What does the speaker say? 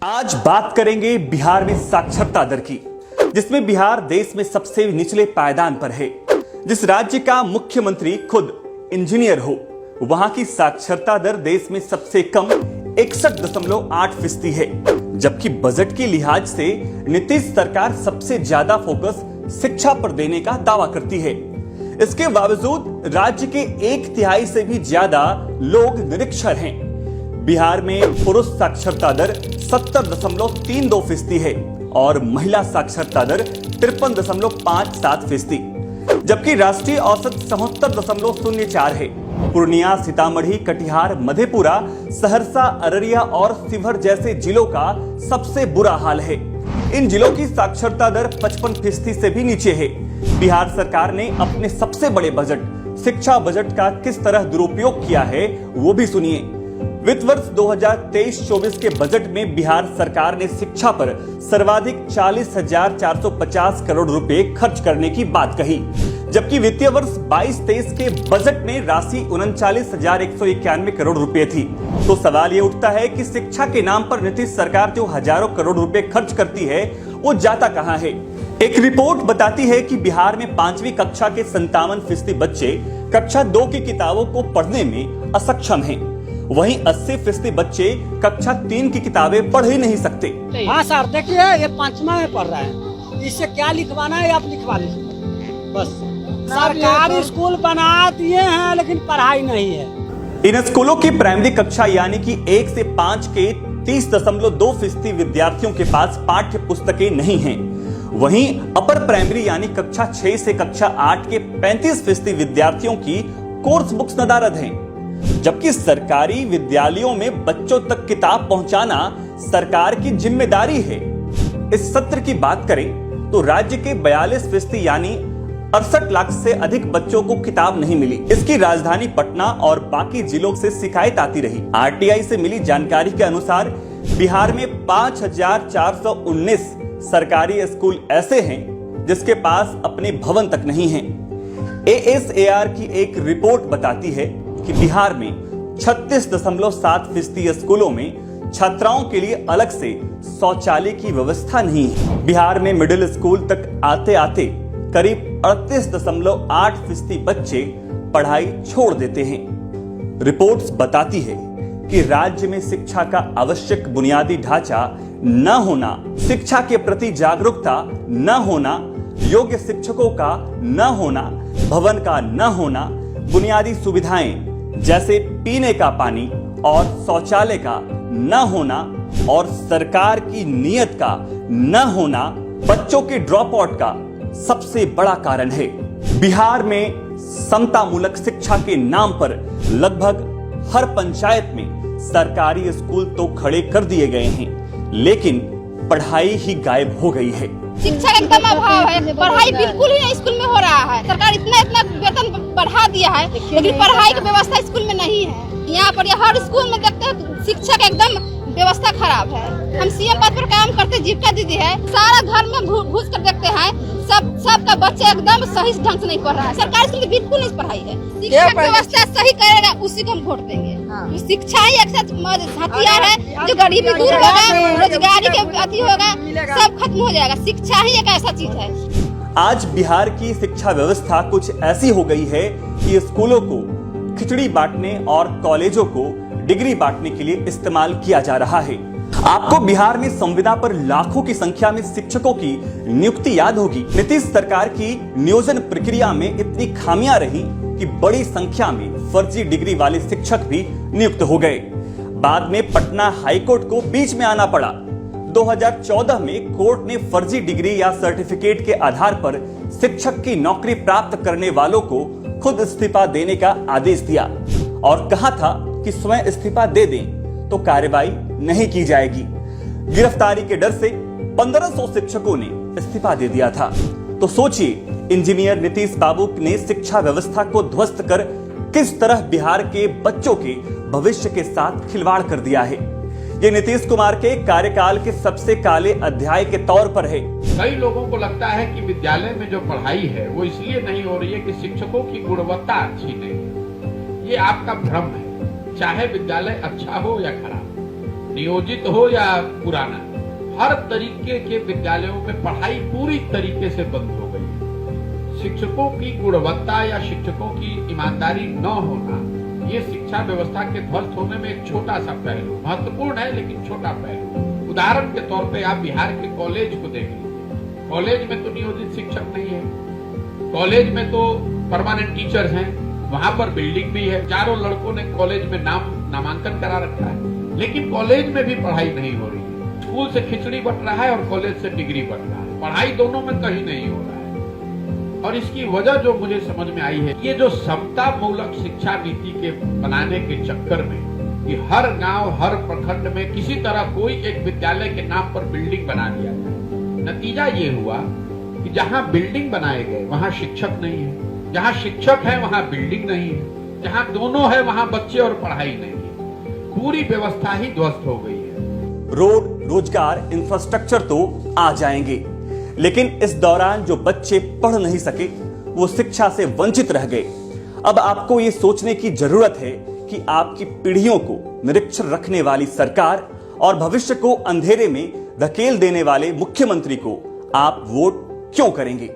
आज बात करेंगे बिहार में साक्षरता दर की, जिसमें बिहार देश में सबसे निचले पायदान पर है। जिस राज्य का मुख्यमंत्री खुद इंजीनियर हो, वहां की साक्षरता दर देश में सबसे कम 61.8% है। जबकि बजट के लिहाज से नीतीश सरकार सबसे ज्यादा फोकस शिक्षा पर देने का दावा करती है। इसके बावजूद राज्य के 1/3 से भी ज्यादा लोग निरक्षर हैं। बिहार में पुरुष साक्षरता दर 70.32% है और महिला साक्षरता दर 53.57%, जबकि राष्ट्रीय औसत 74.04 है। पूर्णिया, सीतामढ़ी, कटिहार, मधेपुरा, सहरसा, अररिया और शिवहर जैसे जिलों का सबसे बुरा हाल है। इन जिलों की साक्षरता दर 55% से भी नीचे है। बिहार सरकार ने अपने सबसे बड़े बजट शिक्षा बजट का किस तरह दुरुपयोग किया है, वो भी सुनिए। वित्त वर्ष 2023-24 के बजट में बिहार सरकार ने शिक्षा पर सर्वाधिक 40,450 करोड़ रुपए खर्च करने की बात कही, जबकि वित्तीय वर्ष 22-23 के बजट में राशि 39,191 करोड़ रुपए थी। तो सवाल ये उठता है कि शिक्षा के नाम पर नीतीश सरकार जो हजारों करोड़ रुपए खर्च करती है, वो जाता कहां है। एक रिपोर्ट बताती है कि बिहार में 5वीं कक्षा के 57% बच्चे कक्षा 2 की किताबों को पढ़ने में असक्षम हैं। वहीं 80% बच्चे कक्षा 3 की किताबें पढ़ ही नहीं सकते। हाँ सर, देखिए ये 5वां में पढ़ रहा है, इससे क्या लिखवाना है आप लिखवा लीजिए। बस सरकारी स्कूल बना दिए हैं लेकिन पढ़ाई नहीं है। इन स्कूलों की प्राइमरी कक्षा यानी कि 1 से 5 के 30.2% विद्यार्थियों के पास पाठ्य पुस्तकें नहीं हैं। वहीं अपर प्राइमरी यानी कक्षा 6 से कक्षा 8 के 35% विद्यार्थियों की कोर्स बुक्स नदारद हैं। जबकि सरकारी विद्यालयों में बच्चों तक किताब पहुंचाना सरकार की जिम्मेदारी है। इस सत्र की बात करें तो राज्य के 42% यानी 68 लाख से अधिक बच्चों को किताब नहीं मिली। इसकी राजधानी पटना और बाकी जिलों से शिकायत आती रही। आरटीआई से मिली जानकारी के अनुसार बिहार में 5,419 सरकारी स्कूल ऐसे हैं जिसके पास अपने भवन तक नहीं हैं। ASAR की एक रिपोर्ट बताती है कि बिहार में 36.7% स्कूलों में छात्राओं के लिए अलग से शौचालय की व्यवस्था नहीं है। बिहार में मिडिल स्कूल तक आते आते करीब 38.8% बच्चे पढ़ाई छोड़ देते हैं। रिपोर्ट्स बताती है कि राज्य में शिक्षा का आवश्यक बुनियादी ढांचा न होना, शिक्षा के प्रति जागरूकता न होना, योग्य शिक्षकों का न होना, भवन का न होना, बुनियादी सुविधाएं जैसे पीने का पानी और शौचालय का न होना और सरकार की नीयत का न होना बच्चों के ड्रॉप आउट का सबसे बड़ा कारण है। बिहार में समतामूलक शिक्षा के नाम पर लगभग हर पंचायत में सरकारी स्कूल तो खड़े कर दिए गए हैं, लेकिन पढ़ाई ही गायब हो गई है। शिक्षा का एकदम अभाव है, पढ़ाई बिल्कुल ही नहीं स्कूल में हो रहा है। सरकार इतना वेतन बढ़ा दिया है, लेकिन पढ़ाई की व्यवस्था स्कूल में नहीं है। यहाँ पर हर स्कूल में देखते हैं शिक्षा का एकदम व्यवस्था खराब है। हम सीएम पद पर काम करते, जीविका दीदी है, सारा घर में घुस कर देखते हैं, सबका बच्चा एकदम सही ढंग से नहीं पढ़ रहा है। सरकारी स्कूल में बिल्कुल नहीं पढ़ाई है। शिक्षा व्यवस्था सही करेगा, उसी को हम वोट देंगे। शिक्षा ही एक हथियार है जो गरीबी दूर होगा, रोजगारी के अति होगा, सब खत्म हो जाएगा। शिक्षा ही एक ऐसा चीज है। आज बिहार की शिक्षा व्यवस्था कुछ ऐसी हो गई है कि स्कूलों को खिचड़ी बांटने और कॉलेजों को डिग्री बांटने के लिए इस्तेमाल किया जा रहा है। आपको बिहार में संविदा पर लाखों की संख्या में शिक्षकों की नियुक्ति याद होगी। नीतीश सरकार की नियोजन प्रक्रिया में इतनी खामियां रही कि बड़ी संख्या में फर्जी डिग्री वाले शिक्षक भी नियुक्त हो गए। बाद में पटना हाईकोर्ट को बीच में आना पड़ा। 2014 में कोर्ट ने फर्जी डिग्री या सर्टिफिकेट के आधार पर शिक्षक की नौकरी प्राप्त करने वालों को खुद इस्तीफा देने का आदेश दिया और कहा था कि स्वयं इस्तीफा दे दें तो कार्रवाई नहीं की जाएगी। गिरफ्तारी के डर से 1500 शिक्षकों ने इस्तीफा दे दिया था। तो सोचिए, इंजीनियर नीतीश बाबू ने शिक्षा व्यवस्था को ध्वस्त कर किस तरह बिहार के बच्चों के भविष्य के साथ खिलवाड़ कर दिया है। ये नीतीश कुमार के कार्यकाल के सबसे काले अध्याय के तौर पर है। कई लोगों को लगता है कि विद्यालय में जो पढ़ाई है वो इसलिए नहीं हो रही है कि शिक्षकों की गुणवत्ता अच्छी नहीं है। ये आपका भ्रम है। चाहे विद्यालय अच्छा हो या खराब, नियोजित हो या पुराना, हर तरीके के विद्यालयों में पढ़ाई पूरी तरीके से बंद हो गई है। शिक्षकों की गुणवत्ता या शिक्षकों की ईमानदारी न होना, ये शिक्षा व्यवस्था के ध्वस्त होने में एक छोटा सा पहलू, महत्वपूर्ण है लेकिन छोटा पहलू। उदाहरण के तौर पे आप बिहार के कॉलेज को देख लीजिए। कॉलेज में तो नियोजित शिक्षक नहीं है, कॉलेज में तो परमानेंट टीचर्स हैं, वहां पर बिल्डिंग भी है, चारों लड़कों ने कॉलेज में नामांकन करा रखा है, लेकिन कॉलेज में भी पढ़ाई नहीं हो रही है। स्कूल से खिचड़ी बट रहा है और कॉलेज से डिग्री बट रहा है, पढ़ाई दोनों में कहीं नहीं हो रहा है। और इसकी वजह जो मुझे समझ में आई है, ये जो समता मूलक शिक्षा नीति के बनाने के चक्कर में कि हर गांव हर प्रखंड में किसी तरह कोई एक विद्यालय के नाम पर बिल्डिंग बना दिया जाए, नतीजा ये हुआ कि जहां बिल्डिंग बनाए गए वहां शिक्षक नहीं है, जहां शिक्षक है वहां बिल्डिंग नहीं है, जहां दोनों है वहां बच्चे और पढ़ाई नहीं है, पूरी व्यवस्था ही ध्वस्त हो गई है। रोड, रोजगार, इंफ्रास्ट्रक्चर तो आ जाएंगे, लेकिन इस दौरान जो बच्चे पढ़ नहीं सके वो शिक्षा से वंचित रह गए। अब आपको ये सोचने की जरूरत है कि आपकी पीढ़ियों को निरीक्षण रखने वाली सरकार और भविष्य को अंधेरे में धकेल देने वाले मुख्यमंत्री को आप वोट क्यों करेंगे।